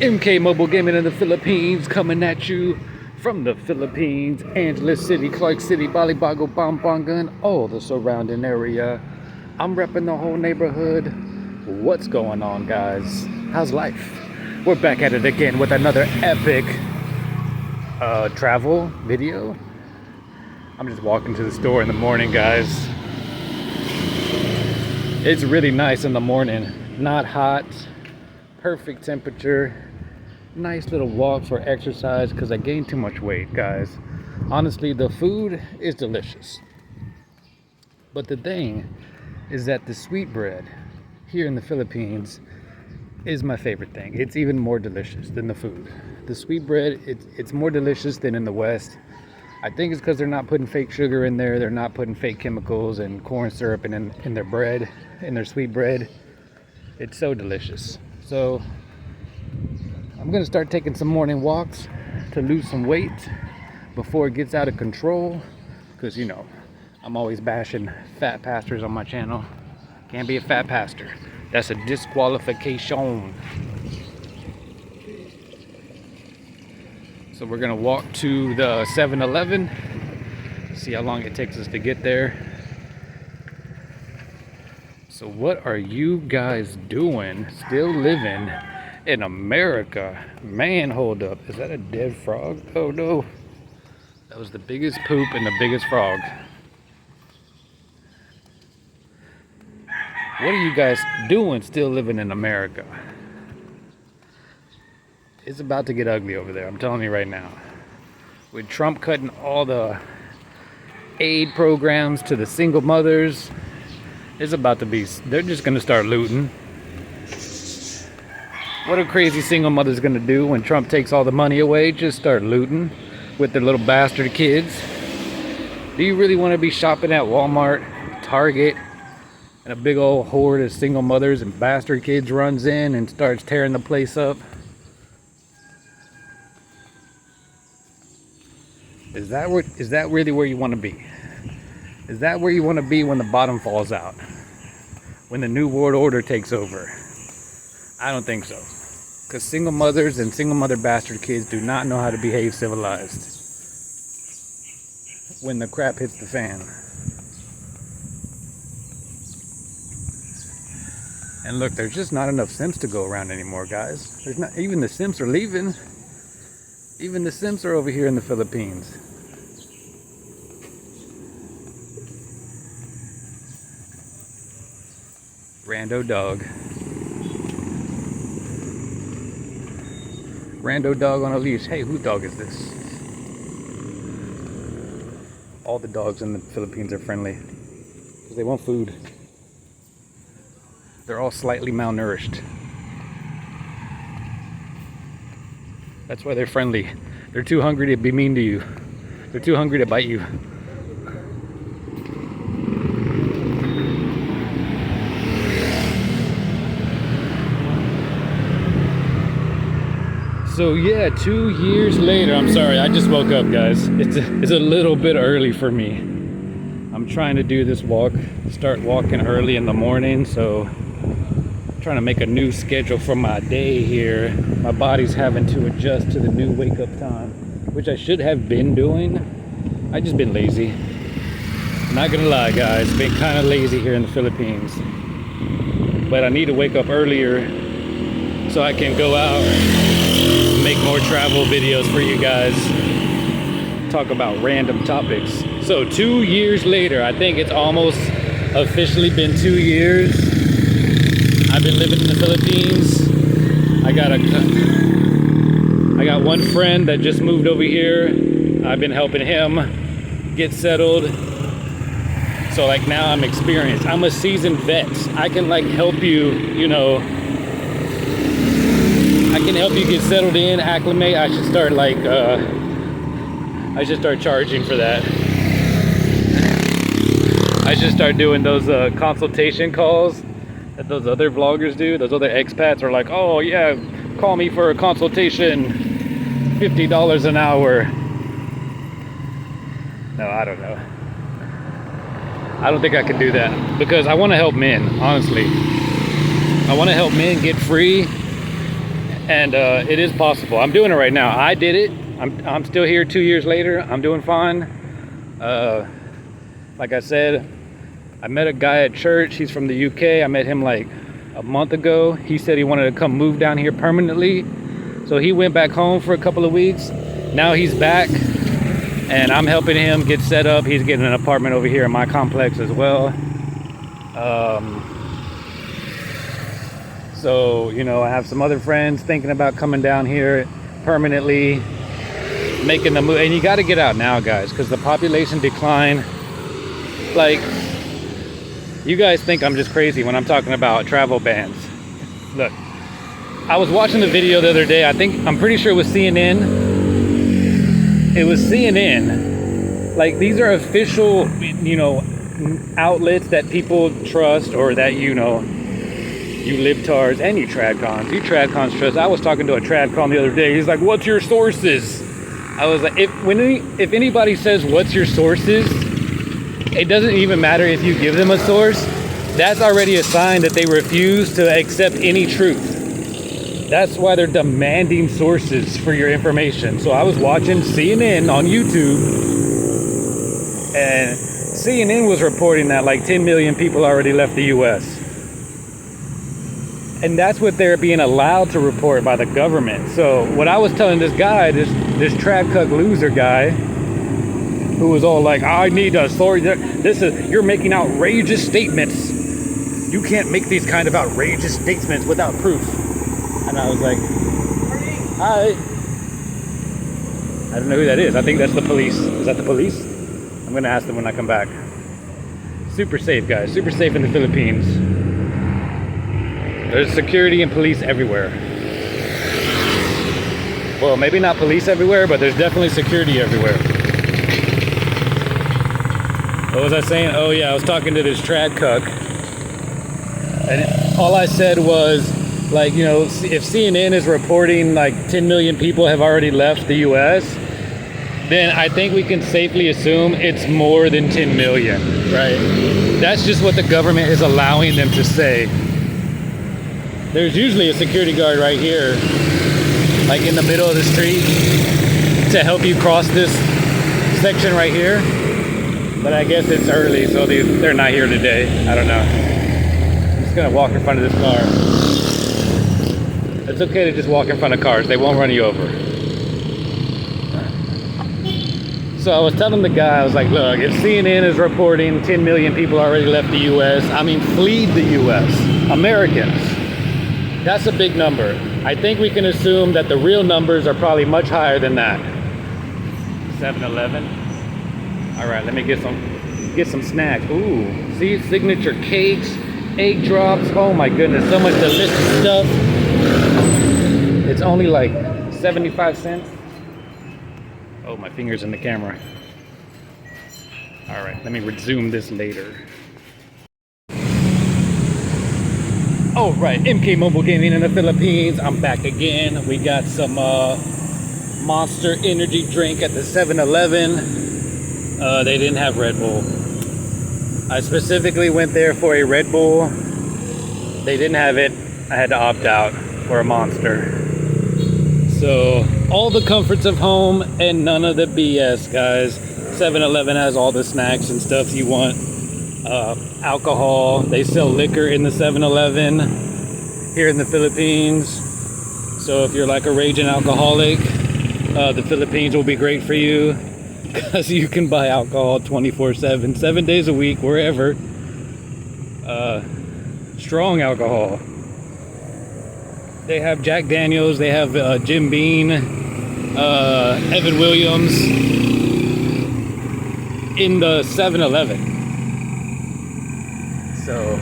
MK Mobile Gaming in the Philippines, coming at you from the Philippines, Angeles City, Clark City, Balibago, Pampanga, and all the surrounding area. I'm repping the whole neighborhood. What's going on, guys? How's life? We're back at it again with another epic travel video. I'm just walking to the store in the morning, guys. It's really nice in the morning. Not hot, perfect temperature. Nice little walk for exercise because I gained too much weight, guys. Honestly, the food is delicious. But the thing is that the sweetbread here in the Philippines is my favorite thing. It's even more delicious than the food. The sweetbread, it's more delicious than in the West. I think it's because they're not putting fake sugar in there. They're not putting fake chemicals and corn syrup in their bread, in their sweetbread. It's so delicious. So I'm gonna start taking some morning walks to lose some weight before it gets out of control, because you know I'm always bashing fat pastors on my channel. Can't be a fat pastor. That's a disqualification. So we're gonna walk to the 7-Eleven, see how long it takes us to get there. So what are you guys doing still living in America? Man, hold up. Is that a dead frog? Oh no. That was the biggest poop and the biggest frog. What are you guys doing still living in America? It's about to get ugly over there, I'm telling you right now. With Trump cutting all the aid programs to the single mothers, it's about to be, they're just gonna start looting. What are crazy single mothers gonna do when Trump takes all the money away? Just start looting with their little bastard kids. Do you really wanna be shopping at Walmart, Target, and a big old horde of single mothers and bastard kids runs in and starts tearing the place up? Is that really where you want to be? Is that where you want to be when the bottom falls out? When the new world order takes over? I don't think so. Because single mothers and single mother bastard kids do not know how to behave civilized when the crap hits the fan. And look, there's just not enough Symps to go around anymore, guys. There's not, even the Symps are leaving. Even the Symps are over here in the Philippines. Rando dog. Rando dog on a leash. Hey, whose dog is this? All the dogs in the Philippines are friendly because they want food. They're all slightly malnourished. That's why they're friendly. They're too hungry to be mean to you. They're too hungry to bite you. So yeah, 2 years later, I'm sorry, I just woke up, guys. It's a little bit early for me. I'm trying to do this walk, start walking early in the morning, so I'm trying to make a new schedule for my day here. My body's having to adjust to the new wake up time, which I should have been doing. I just been lazy. Not gonna lie, guys, been kind of lazy here in the Philippines. But I need to wake up earlier so I can go out, make more travel videos for you guys, talk about random topics. So 2 years later, I think it's almost officially been 2 years. I've been living in the Philippines. I got one friend that just moved over here. I've been helping him get settled. So like now I'm experienced. I'm a seasoned vet. I can like help you, you know, I can help you get settled in, acclimate. I should start like, I should start charging for that. I should start doing those consultation calls that those other vloggers do. Those other expats are like, oh yeah, call me for a consultation, $50 an hour. No, I don't know. I don't think I can do that because I want to help men, honestly. I want to help men get free And it is possible. I'm doing it right now. I did it. I'm still here 2 years later. I'm doing fine. Like I said, I met a guy at church. He's from the UK. I met him like a month ago. He said he wanted to come move down here permanently. So he went back home for a couple of weeks. Now he's back and I'm helping him get set up. He's getting an apartment over here in my complex as well. So, you know, I have some other friends thinking about coming down here permanently, making the move. And you got to get out now, guys, because the population decline, like, you guys think I'm just crazy when I'm talking about travel bans. Look, I was watching the video the other day. I'm pretty sure it was CNN. It was CNN. Like, these are official, you know, outlets that people trust, or that, you know, you libtards and you tradcons. You tradcons trust. I was talking to a tradcon the other day. He's like, what's your sources? I was like, if anybody says, what's your sources? It doesn't even matter if you give them a source. That's already a sign that they refuse to accept any truth. That's why they're demanding sources for your information. So I was watching CNN on YouTube, and CNN was reporting that like 10 million people already left the US. And that's what they're being allowed to report by the government. So what I was telling this guy, this trad cuck loser guy, who was all like, I need a story. You're making outrageous statements. You can't make these kind of outrageous statements without proof. And I was like, hi. I don't know who that is. I think that's the police. Is that the police? I'm gonna ask them when I come back. Super safe, guys. Super safe in the Philippines. There's security and police everywhere. Well, maybe not police everywhere, but there's definitely security everywhere. What was I saying? Oh yeah, I was talking to this trad cuck. And all I said was, like, you know, if CNN is reporting like 10 million people have already left the US, then I think we can safely assume it's more than 10 million, right? That's just what the government is allowing them to say. There's usually a security guard right here, like in the middle of the street, to help you cross this section right here. But I guess it's early, so they're not here today. I don't know. I'm just gonna walk in front of this car. It's okay to just walk in front of cars. They won't run you over. So I was telling the guy, I was like, look, if CNN is reporting 10 million people already left the US, I mean, fled the US, Americans. That's a big number. I think we can assume that the real numbers are probably much higher than that. 7-Eleven. All right, let me get some snacks. Ooh, see, signature cakes, egg drops. Oh my goodness, so much delicious stuff. It's only like 75 cents. Oh, my finger's in the camera. All right, let me resume this later. Oh, right, MK Mobile Gaming in the Philippines. I'm back again. We got some Monster energy drink at the 7-Eleven. They didn't have Red Bull. I specifically went there for a Red Bull. They didn't have it. I had to opt out for a Monster. So, all the comforts of home and none of the BS, guys. 7-Eleven has all the snacks and stuff you want. Alcohol. They sell liquor in the 7-Eleven here in the Philippines. So if you're like a raging alcoholic, the Philippines will be great for you, because you can buy alcohol 24/7, 7 days a week, wherever. Strong alcohol. They have Jack Daniels, they have Jim Beam, Evan Williams in the 7-Eleven. So,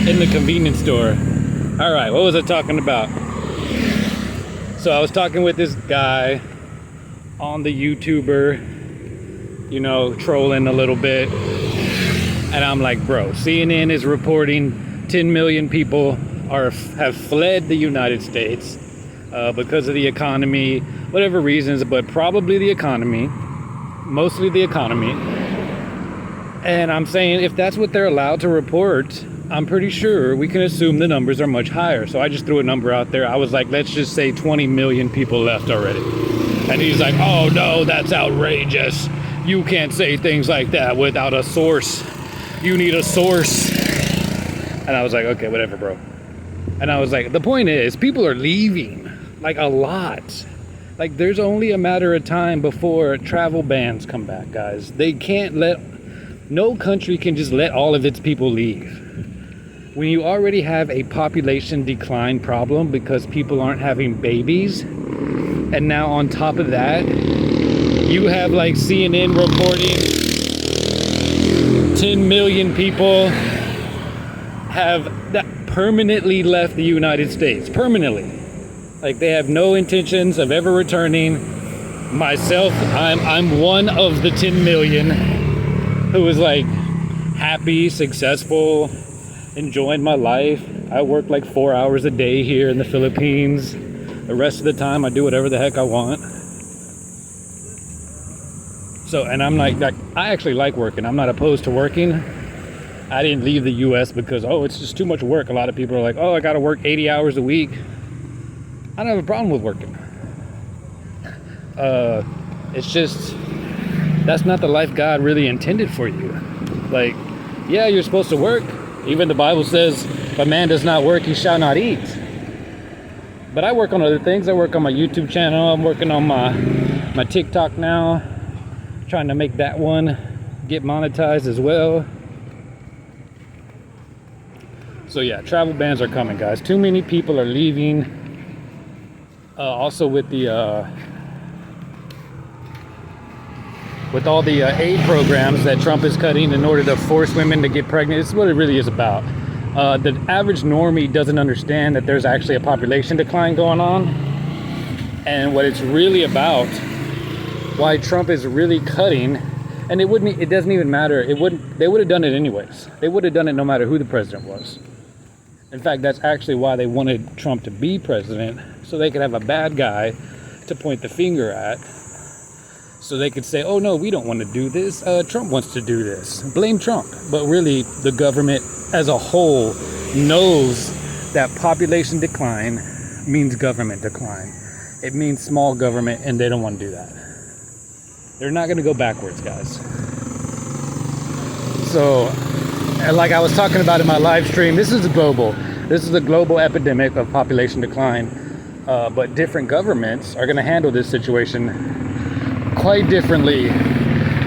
in the convenience store. All right, what was I talking about? So I was talking with this guy on the YouTuber, you know, trolling a little bit. And I'm like, bro, CNN is reporting 10 million people have fled the United States because of the economy, whatever reasons, but probably the economy, mostly the economy. And I'm saying, if that's what they're allowed to report, I'm pretty sure we can assume the numbers are much higher. So I just threw a number out there. I was like, let's just say 20 million people left already. And he's like, oh no, that's outrageous. You can't say things like that without a source. You need a source. And I was like, okay, whatever, bro. And I was like, the point is, people are leaving, like a lot. Like there's only a matter of time before travel bans come back, guys. They can't no country can just let all of its people leave. When you already have a population decline problem because people aren't having babies, and now on top of that, you have like CNN reporting 10 million people have that permanently left the United States. Permanently. Like they have no intentions of ever returning. Myself, I'm one of the 10 million who is like happy, successful, enjoying my life. I work like 4 hours a day here in the Philippines. The rest of the time I do whatever the heck I want. So, and I'm like I actually like working. I'm not opposed to working. I didn't leave the US because, oh, it's just too much work. A lot of people are like, oh, I gotta work 80 hours a week. I don't have a problem with working. It's just, that's not the life God really intended for you. Like, yeah, you're supposed to work. Even the Bible says, if a man does not work, he shall not eat. But I work on other things. I work on my YouTube channel. I'm working on my TikTok now. Trying to make that one get monetized as well. So yeah, travel bans are coming, guys. Too many people are leaving. Also with the with all the aid programs that Trump is cutting in order to force women to get pregnant. This is what it really is about. The average normie doesn't understand that there's actually a population decline going on, and what it's really about, why Trump is really cutting, and it doesn't even matter. They would have done it anyways. They would have done it no matter who the president was. In fact, that's actually why they wanted Trump to be president, so they could have a bad guy to point the finger at, so they could say, oh no, we don't want to do this, Trump wants to do this, blame Trump. But really, the government as a whole knows that population decline means government decline. It means small government, and they don't want to do that. They're not going to go backwards, guys. So, like I was talking about in my live stream, this is global. This is a global epidemic of population decline. But different governments are going to handle this situation quite differently.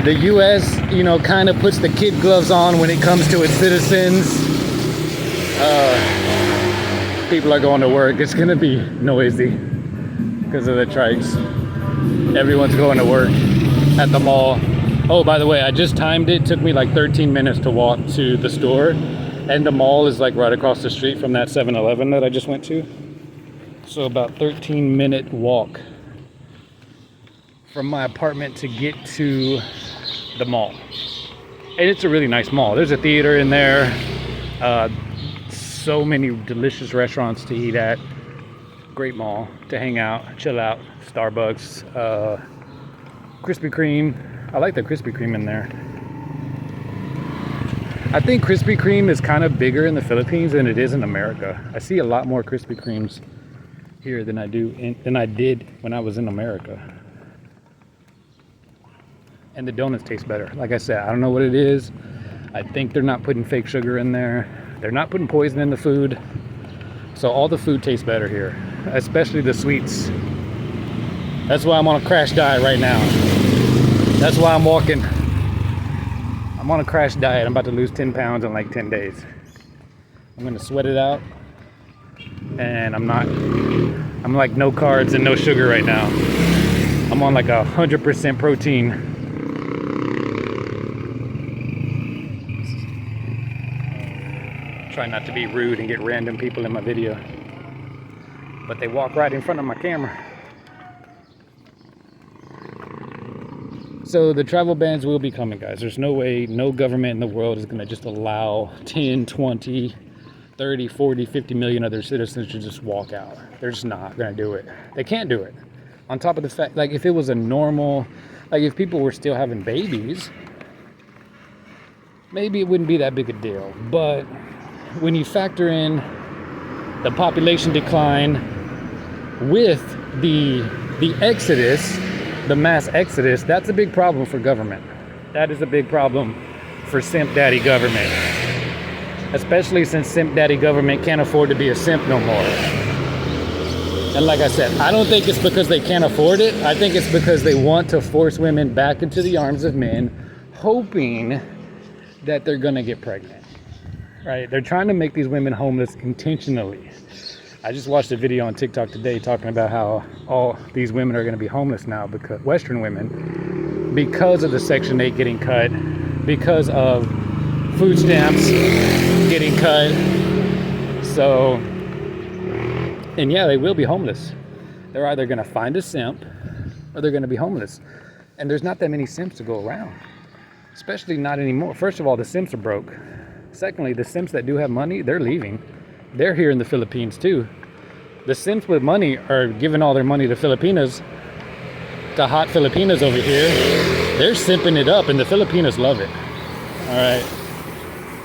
The U.S., kind of puts the kid gloves on when it comes to its citizens. People are going to work. It's going to be noisy because of the trikes. Everyone's going to work at the mall. Oh, by the way, I just timed it. It took me like 13 minutes to walk to the store. And the mall is like right across the street from that 7-Eleven that I just went to. So about 13-minute walk from my apartment to get to the mall. And it's a really nice mall. There's a theater in there. So many delicious restaurants to eat at. Great mall to hang out, chill out. Starbucks, Krispy Kreme. I like the Krispy Kreme in there. I think Krispy Kreme is kind of bigger in the Philippines than it is in America. I see a lot more Krispy Kremes here than I did when I was in America. And the donuts taste better. Like I said, I don't know what it is. I think they're not putting fake sugar in there. They're not putting poison in the food. So all the food tastes better here, especially the sweets. That's why I'm on a crash diet right now. That's why I'm walking. I'm on a crash diet. I'm about to lose 10 pounds in like 10 days. I'm gonna sweat it out. And I'm like no carbs and no sugar right now. I'm on like 100% protein. Try not to be rude and get random people in my video. But they walk right in front of my camera. So the travel bans will be coming, guys. There's no way, no government in the world is gonna just allow 10, 20, 30, 40, 50 million other citizens to just walk out. They're just not gonna do it. They can't do it. On top of the fact, like if it was a normal, like if people were still having babies, maybe it wouldn't be that big a deal. But when you factor in the population decline with the exodus, the mass exodus, that's a big problem for government. That is a big problem for simp daddy government, especially since simp daddy government can't afford to be a simp no more. And like I said, I don't think it's because they can't afford it. I think it's because they want to force women back into the arms of men, hoping that they're gonna get pregnant, right? They're trying to make these women homeless intentionally. I just watched a video on TikTok today talking about how all these women are gonna be homeless now, because Western women, because of the Section 8 getting cut, because of food stamps getting cut. So, and yeah, they will be homeless. They're either gonna find a simp or they're gonna be homeless. And there's not that many simps to go around, especially not anymore. First of all, the simps are broke. Secondly, the simps that do have money, they're leaving. They're here in the Philippines too. The simps with money are giving all their money to Filipinas, to hot Filipinas over here. They're simping it up, and the Filipinas love it. All right,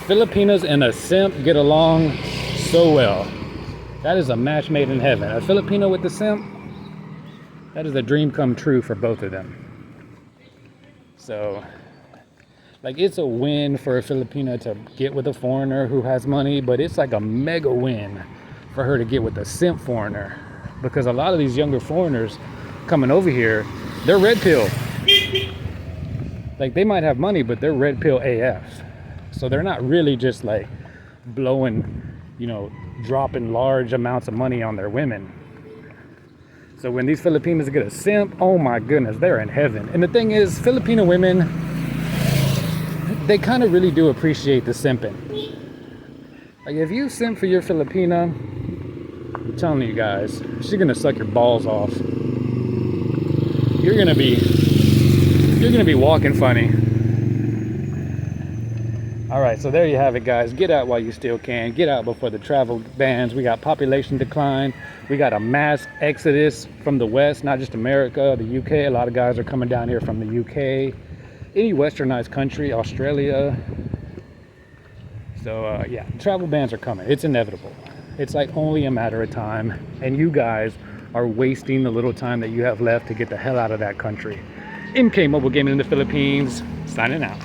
Filipinas and a simp get along so well. That is a match made in heaven. A Filipino with a simp, that is a dream come true for both of them. So, like, it's a win for a Filipina to get with a foreigner who has money, but it's like a mega win for her to get with a simp foreigner, because a lot of these younger foreigners coming over here, they're red pill. Like, they might have money, but they're red pill AF. So they're not really just like blowing, dropping large amounts of money on their women. So when these Filipinos get a simp, oh my goodness, they're in heaven. And the thing is, Filipino women, they kind of really do appreciate the simping. Like, if you simp for your Filipina, I'm telling you guys, she's gonna suck your balls off. You're gonna be walking funny. All right, so there you have it, guys. Get out while you still can. Get out before the travel bans. We got population decline. We got a mass exodus from the West, not just America, the UK. A lot of guys are coming down here from the UK. Any westernized country, Australia. So yeah, travel bans are coming. It's inevitable. It's like only a matter of time. And you guys are wasting the little time that you have left to get the hell out of that country. MK Mobile Gaming in the Philippines, signing out.